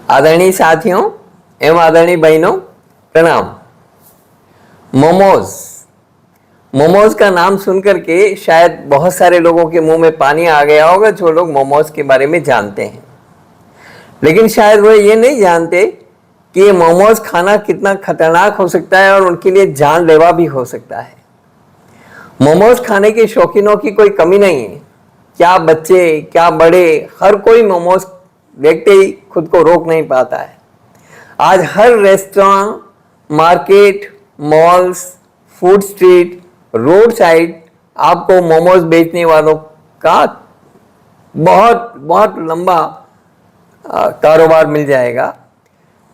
आदरणीय साथियों एवं आदरणीय बहनों, प्रणाम। मोमोज का नाम सुनकर के शायद बहुत सारे लोगों के मुंह में पानी आ गया होगा जो लोग मोमोज के बारे में जानते हैं, लेकिन शायद वो ये नहीं जानते कि ये मोमोज खाना कितना खतरनाक हो सकता है और उनके लिए जानलेवा भी हो सकता है। मोमोज खाने के शौकीनों की कोई कमी नहीं है, क्या बच्चे क्या बड़े, हर कोई मोमोज देखते ही खुद को रोक नहीं पाता है। आज हर restaurant, market, malls, food street, road side आपको मोमोज बेचने वालों का बहुत बहुत लंबा कारोबार मिल जाएगा।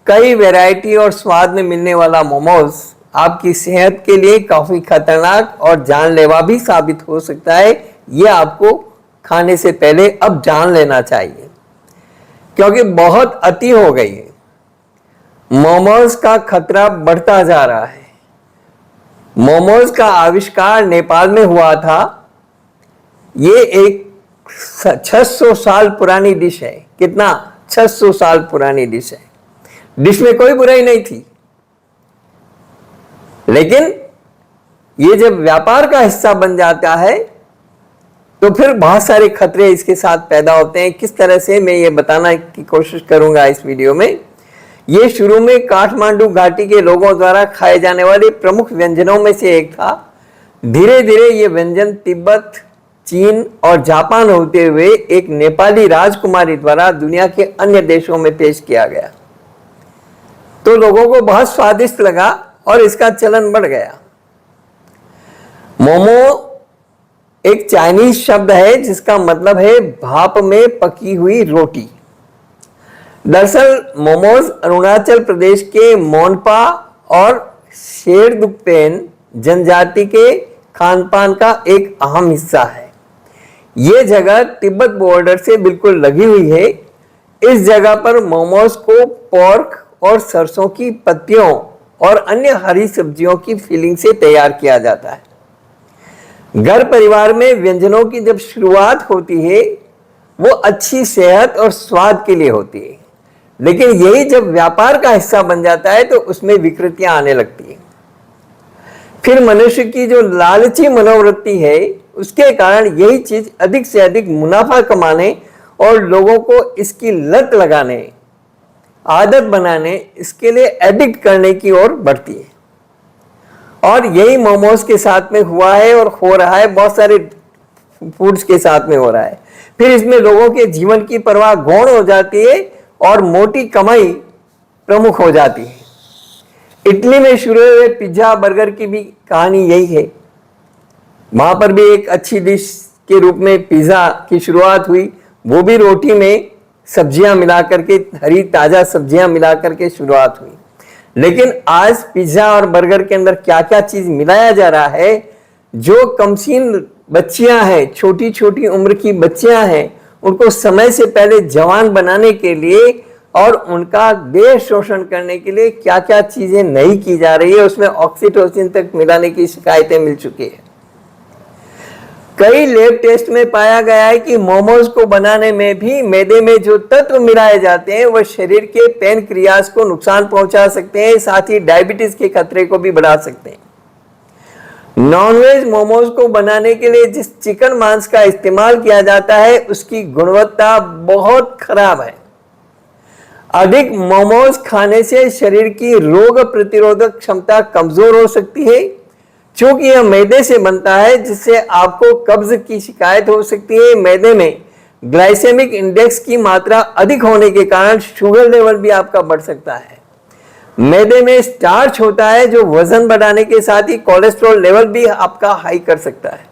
कई वैरायटी और स्वाद में मिलने वाला मोमोज आपकी सेहत के लिए काफ़ी खतरनाक और जानलेवा भी साबित हो सकता है। ये आपको खाने से पहले अब जान लेना चाहिए, क्योंकि बहुत अति हो गई है। मोमोज का खतरा बढ़ता जा रहा है। मोमोज का आविष्कार नेपाल में हुआ था। ये एक 600 साल पुरानी डिश है। कितना? 600 साल पुरानी डिश है। डिश में कोई बुराई नहीं थी, लेकिन ये जब व्यापार का हिस्सा बन जाता है तो फिर बहुत सारे खतरे इसके साथ पैदा होते हैं। किस तरह से, मैं ये बताना की कोशिश करूंगा इस वीडियो में। ये शुरू में काठमांडू घाटी के लोगों द्वारा खाए जाने वाले प्रमुख व्यंजनों में से एक था। धीरे धीरे ये व्यंजन तिब्बत, चीन और जापान होते हुए एक नेपाली राजकुमारी द्वारा दुनिया के अन्य देशों में पेश किया गया, तो लोगों को बहुत स्वादिष्ट लगा और इसका चलन बढ़ गया। मोमो एक चाइनीज शब्द है जिसका मतलब है भाप में पकी हुई रोटी। दरअसल मोमोज अरुणाचल प्रदेश के मोनपा और शेरडुक्पेन जनजाति के खान पान का एक अहम हिस्सा है। ये जगह तिब्बत बॉर्डर से बिल्कुल लगी हुई है। इस जगह पर मोमोज को पोर्क और सरसों की पत्तियों और अन्य हरी सब्जियों की फिलिंग से तैयार किया जाता है। घर परिवार में व्यंजनों की जब शुरुआत होती है वो अच्छी सेहत और स्वाद के लिए होती है, लेकिन यही जब व्यापार का हिस्सा बन जाता है तो उसमें विकृतियां आने लगती है। फिर मनुष्य की जो लालची मनोवृत्ति है उसके कारण यही चीज अधिक से अधिक मुनाफा कमाने और लोगों को इसकी लत लगाने, आदत बनाने, इसके लिए एडिक्ट करने की ओर बढ़ती है। और यही मोमोज के साथ में हुआ है और हो रहा है, बहुत सारे फूड्स के साथ में हो रहा है। फिर इसमें लोगों के जीवन की परवाह गौण हो जाती है और मोटी कमाई प्रमुख हो जाती है। इटली में शुरू हुए पिज्जा बर्गर की भी कहानी यही है। वहां पर भी एक अच्छी डिश के रूप में पिज्जा की शुरुआत हुई, वो भी रोटी में सब्जियां मिला करके, हरी ताजा सब्जियां मिला करके शुरुआत हुई। लेकिन आज पिज्जा और बर्गर के अंदर क्या क्या चीज मिलाया जा रहा है। जो कमसीन बच्चियां हैं, छोटी छोटी उम्र की बच्चियां हैं, उनको समय से पहले जवान बनाने के लिए और उनका देह शोषण करने के लिए क्या क्या चीजें नहीं की जा रही है। उसमें ऑक्सीटोसिन तक मिलाने की शिकायतें मिल चुकी है। कई लैब टेस्ट में पाया गया है कि मोमोज को बनाने में भी मैदे में जो तत्व मिलाए जाते हैं वह शरीर के पैनक्रियाज को नुकसान पहुंचा सकते हैं, साथ ही डायबिटीज के खतरे को भी बढ़ा सकते हैं। नॉनवेज मोमोज को बनाने के लिए जिस चिकन मांस का इस्तेमाल किया जाता है उसकी गुणवत्ता बहुत खराब है। अधिक मोमोज खाने से शरीर की रोग प्रतिरोधक क्षमता कमजोर हो सकती है, क्योंकि यह मैदे से बनता है, जिससे आपको कब्ज की शिकायत हो सकती है। मैदे में ग्लाइसेमिक इंडेक्स की मात्रा अधिक होने के कारण शुगर लेवल भी आपका बढ़ सकता है। मैदे में स्टार्च होता है जो वजन बढ़ाने के साथ ही कोलेस्ट्रॉल लेवल भी आपका हाई कर सकता है।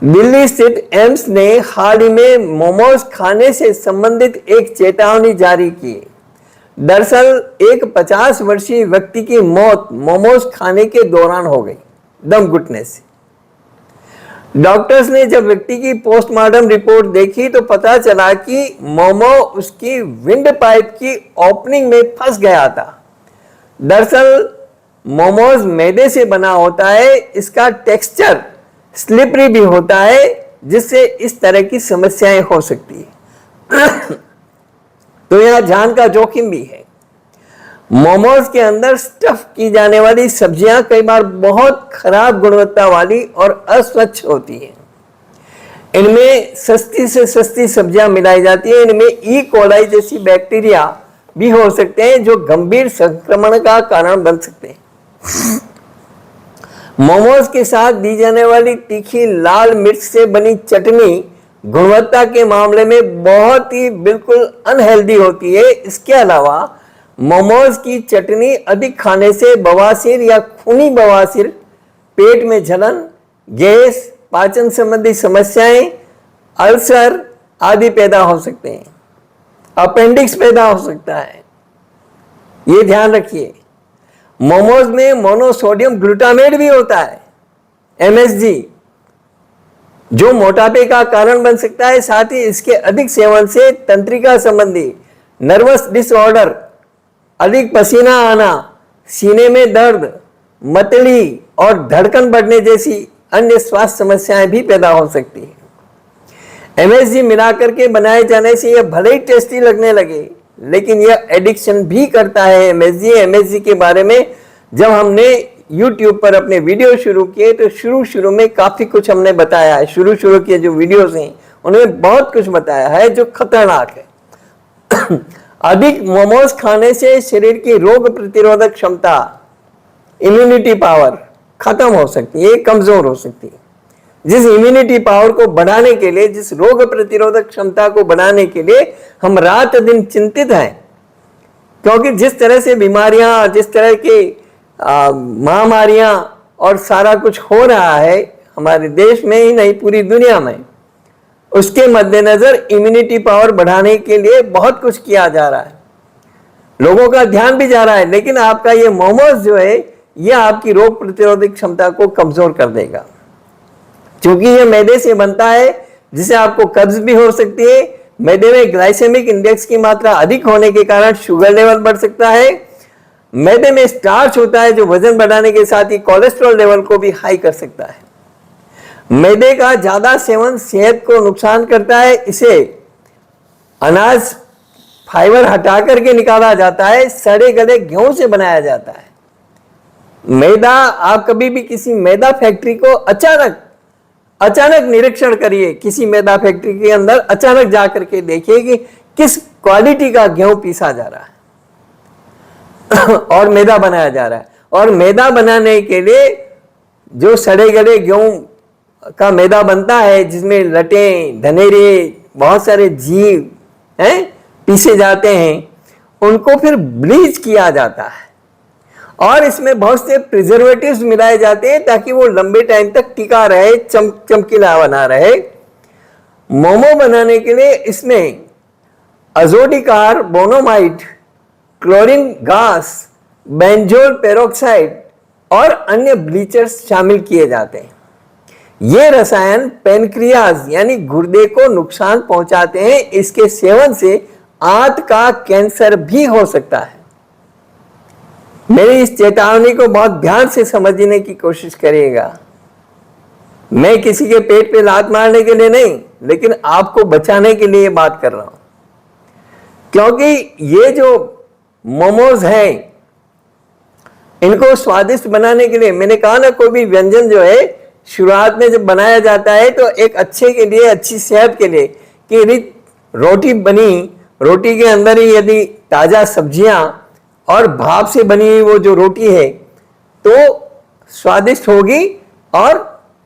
दिल्ली स्थित एम्स ने हाल ही में मोमोज खाने से संबंधित एक चेतावनी जारी की। दरअसल एक 50 वर्षीय व्यक्ति की मौत मोमोज खाने के दौरान हो गई, दम घुटने से। डॉक्टर्स ने जब व्यक्ति की पोस्टमार्टम रिपोर्ट देखी तो पता चला कि मोमो उसकी विंड पाइप की ओपनिंग में फंस गया था। दरअसल मोमोज मैदे से बना होता है, इसका टेक्सचर स्लिपरी भी होता है, जिससे इस तरह की समस्याएं हो सकती है। तो यहाँ जान का जोखिम भी है। मोमोज के अंदर स्टफ की जाने वाली सब्जियां कई बार बहुत खराब गुणवत्ता वाली और अस्वच्छ होती हैं। इनमें सस्ती से सस्ती सब्जियां मिलाई जाती है। इनमें ई कोलाई जैसी बैक्टीरिया भी हो सकते हैं जो गंभीर संक्रमण का कारण बन सकते हैं। मोमोज के साथ दी जाने वाली तीखी लाल मिर्च से बनी चटनी गुणवत्ता के मामले में बहुत ही बिल्कुल अनहेल्दी होती है। इसके अलावा मोमोज की चटनी अधिक खाने से बवासीर या खूनी बवासीर, पेट में जलन, गैस, पाचन संबंधी समस्याएं, अल्सर आदि पैदा हो सकते हैं। अपेंडिक्स पैदा हो सकता है। ये ध्यान रखिए। मोमोज में मोनोसोडियम ग्लूटामेट भी होता है, MSG, जो मोटापे का कारण बन सकता है। साथ ही इसके अधिक सेवन से तंत्रिका संबंधी नर्वस डिसऑर्डर, अधिक पसीना आना, सीने में दर्द, मतली और धड़कन बढ़ने जैसी अन्य स्वास्थ्य समस्याएं भी पैदा हो सकती है। MSG मिलाकर के बनाए जाने से यह भले ही टेस्टी लगने लगे, लेकिन यह एडिक्शन भी करता है। MSG के बारे में जब हमने YouTube पर अपने वीडियो शुरू किए तो शुरू में काफी कुछ हमने बताया है। शुरू के जो वीडियोस हैं उनमें बहुत कुछ बताया है जो खतरनाक है। अधिक मोमोज खाने से शरीर की रोग प्रतिरोधक क्षमता, इम्यूनिटी पावर खत्म हो सकती है, कमजोर हो सकती है। जिस इम्यूनिटी पावर को बढ़ाने के लिए, जिस रोग प्रतिरोधक क्षमता को बढ़ाने के लिए हम रात दिन चिंतित हैं, क्योंकि जिस तरह से बीमारियां, जिस तरह के महामारियां और सारा कुछ हो रहा है हमारे देश में ही नहीं पूरी दुनिया में, उसके मद्देनजर इम्यूनिटी पावर बढ़ाने के लिए बहुत कुछ किया जा रहा है। लोगों का ध्यान भी जा रहा है, लेकिन आपका ये मोमोज जो है यह आपकी रोग प्रतिरोधक क्षमता को कमजोर कर देगा। क्योंकि यह मैदे से बनता है, जिससे आपको कब्ज भी हो सकती है। मैदे में ग्लाइसेमिक इंडेक्स की मात्रा अधिक होने के कारण शुगर लेवल बढ़ सकता है। मैदे में स्टार्च होता है जो वजन बढ़ाने के साथ ही कोलेस्ट्रॉल लेवल को भी हाई कर सकता है। मैदे का ज्यादा सेवन सेहत को नुकसान करता है। इसे अनाज फाइबर हटा करके निकाला जाता है, सड़े गले गेहूं से बनाया जाता है। मैदा, आप कभी भी किसी मैदा फैक्ट्री को अचानक निरीक्षण करिए, किसी मैदा फैक्ट्री के अंदर अचानक जाकर के देखिए कि किस क्वालिटी का गेहूं पीसा जा रहा है और मैदा बनाया जा रहा है। और मैदा बनाने के लिए जो सड़े गले गेहूं का मैदा बनता है, जिसमें लटें, धनेरे, बहुत सारे जीव हैं पीसे जाते हैं, उनको फिर ब्लीच किया जाता है और इसमें बहुत से प्रिजर्वेटिव्स मिलाए जाते हैं ताकि वो लंबे टाइम तक टिका रहे, चमकीला बना रहे। मोमो बनाने के लिए इसमें अजोडिकार बोनोमाइड, क्लोरीन गैस, बेंजोल पेरोक्साइड और अन्य ब्लीचर्स शामिल किए जाते हैं। ये रसायन पेनक्रियाज यानी गुर्दे को नुकसान पहुंचाते हैं। इसके सेवन से आंत का कैंसर भी हो सकता है। मेरी इस चेतावनी को बहुत ध्यान से समझने की कोशिश करिएगा। मैं किसी के पेट पे लात मारने के लिए नहीं, लेकिन आपको बचाने के लिए बात कर रहा हूं। क्योंकि ये जो मोमोज हैं, इनको स्वादिष्ट बनाने के लिए, मैंने कहा ना, कोई भी व्यंजन जो है शुरुआत में जब बनाया जाता है तो एक अच्छे के लिए, अच्छी सेहत के लिए, कि रोटी बनी, रोटी के अंदर ही यदि ताजा सब्जियां और भाप से बनी हुई वो जो रोटी है तो स्वादिष्ट होगी और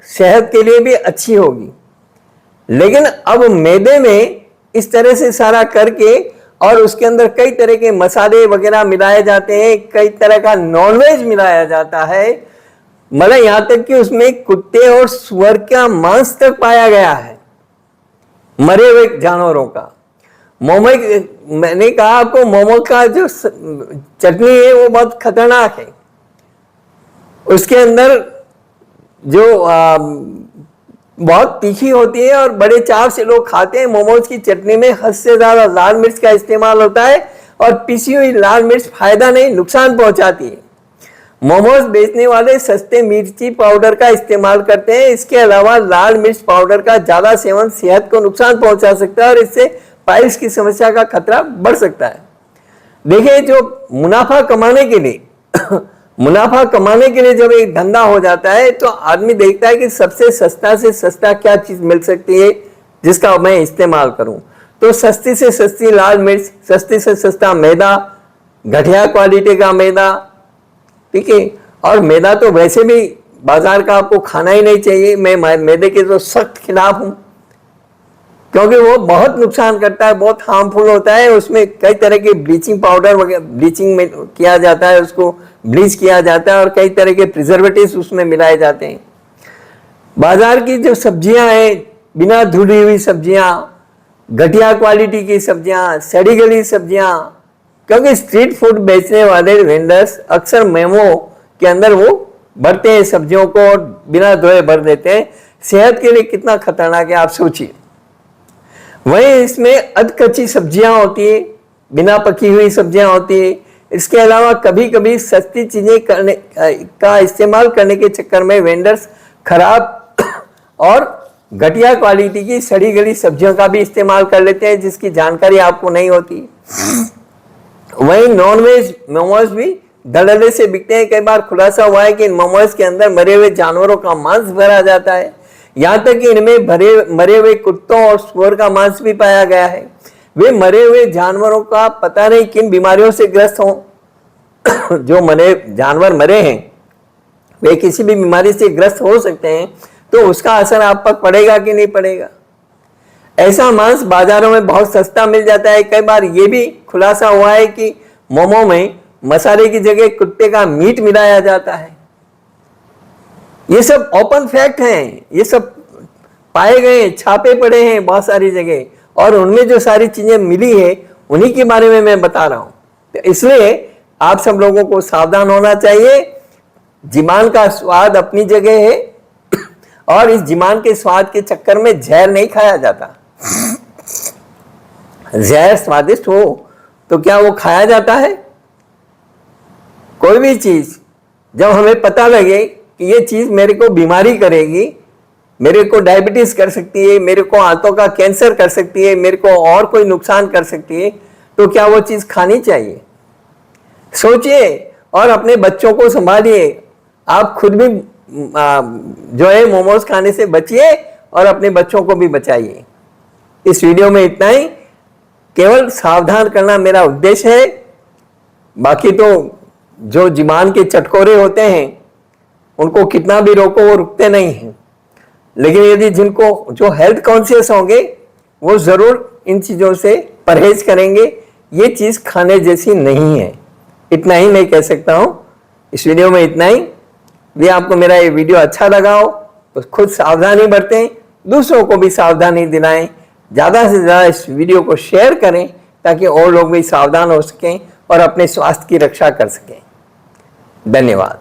सेहत के लिए भी अच्छी होगी। लेकिन अब मैदे में इस तरह से सारा करके और उसके अंदर कई तरह के मसाले वगैरह मिलाए जाते हैं, कई तरह का नॉनवेज मिलाया जाता है, मतलब यहां तक कि उसमें कुत्ते और सुअर का मांस तक पाया गया है, मरे हुए जानवरों का। मोमो, मैंने कहा आपको, मोमो का जो चटनी है वो बहुत खतरनाक है। उसके अंदर जो बहुत तीखी होती है और बड़े चाव से लोग खाते हैं। मोमोज की चटनी में हद से ज्यादा लाल मिर्च का इस्तेमाल होता है और पिसी हुई लाल मिर्च फायदा नहीं, नुकसान पहुंचाती है। मोमोज बेचने वाले सस्ते मिर्ची पाउडर का इस्तेमाल करते हैं। इसके अलावा लाल मिर्च पाउडर का ज्यादा सेवन सेहत को नुकसान पहुंचा सकता है और इससे पाइल्स की समस्या का खतरा बढ़ सकता है। देखिए, जो मुनाफा कमाने के लिए मुनाफा कमाने के लिए जब एक धंधा हो जाता है तो आदमी देखता है कि सबसे सस्ता से सस्ता क्या चीज मिल सकती है जिसका मैं इस्तेमाल करूं। तो सस्ती से सस्ती लाल मिर्च, सस्ती से सस्ता मैदा, घटिया क्वालिटी का मैदा, ठीक है। और मैदा तो वैसे भी बाजार का आपको खाना ही नहीं चाहिए। मैं मैदे के तो सख्त खिलाफ हूं, क्योंकि वो बहुत नुकसान करता है, बहुत हार्मफुल होता है। उसमें कई तरह के ब्लीचिंग पाउडर वगैरह, ब्लीचिंग में किया जाता है, उसको ब्लीच किया जाता है और कई तरह के प्रिजर्वेटिव्स उसमें मिलाए जाते हैं। बाजार की जो सब्जियां हैं, बिना धुली हुई सब्जियां, घटिया क्वालिटी की सब्जियां, सड़ी गली सब्जियां, क्योंकि स्ट्रीट फूड बेचने वाले वेंडर्स अक्सर मेमो के अंदर वो भरते हैं सब्जियों को और बिना धोए भर देते हैं। सेहत के लिए कितना खतरनाक है आप सोचिए। वहीं इसमें अधकच्ची सब्जियां होती है, बिना पकी हुई सब्जियां होती है। इसके अलावा कभी कभी सस्ती चीजें करने का इस्तेमाल करने के चक्कर में वेंडर्स खराब और घटिया क्वालिटी की सड़ी गली सब्जियों का भी इस्तेमाल कर लेते हैं, जिसकी जानकारी आपको नहीं होती। वहीं नॉनवेज मोमोज भी दलदले से बिकते हैं। कई बार खुलासा हुआ है कि इन मोमोज के अंदर मरे हुए जानवरों का मांस भरा जाता है, यहाँ तक कि इनमें मरे हुए कुत्तों और सुअर का मांस भी पाया गया है। वे मरे हुए जानवरों का पता नहीं किन बीमारियों से ग्रस्त हों। जो जानवर मरे हैं वे किसी भी बीमारी से ग्रस्त हो सकते हैं, तो उसका असर आप पर पड़ेगा कि नहीं पड़ेगा। ऐसा मांस बाजारों में बहुत सस्ता मिल जाता है। कई बार ये भी खुलासा हुआ है कि मोमो में मसाले की जगह कुत्ते का मीट मिलाया जाता है। ये सब ओपन फैक्ट हैं, ये सब पाए गए, छापे पड़े हैं बहुत सारी जगह, और उनमें जो सारी चीजें मिली है उन्हीं के बारे में मैं बता रहा हूं। तो इसलिए आप सब लोगों को सावधान होना चाहिए। जीमान का स्वाद अपनी जगह है और इस जीमान के स्वाद के चक्कर में जहर नहीं खाया जाता। जहर स्वादिष्ट हो तो क्या वो खाया जाता है? कोई भी चीज जब हमें पता लगे कि ये चीज मेरे को बीमारी करेगी, मेरे को डायबिटीज कर सकती है, मेरे को आंतों का कैंसर कर सकती है, मेरे को और कोई नुकसान कर सकती है, तो क्या वो चीज खानी चाहिए? सोचिए और अपने बच्चों को संभालिए। आप खुद भी जो है मोमोज खाने से बचिए और अपने बच्चों को भी बचाइए। इस वीडियो में इतना ही, केवल सावधान करना मेरा उद्देश्य है। बाकी तो जो जीमान के चटकोरे होते हैं उनको कितना भी रोको वो रुकते नहीं हैं, लेकिन यदि जिनको जो हेल्थ कॉन्शियस होंगे वो जरूर इन चीजों से परहेज करेंगे। ये चीज खाने जैसी नहीं है। इतना ही मैं कह सकता हूं। इस वीडियो में इतना ही। यदि आपको मेरा ये वीडियो अच्छा लगा हो तो खुद सावधानी बरतें, दूसरों को भी सावधानी दिलाएं। ज़्यादा से ज़्यादा इस वीडियो को शेयर करें ताकि और लोग भी सावधान हो सकें और अपने स्वास्थ्य की रक्षा कर सकें। धन्यवाद।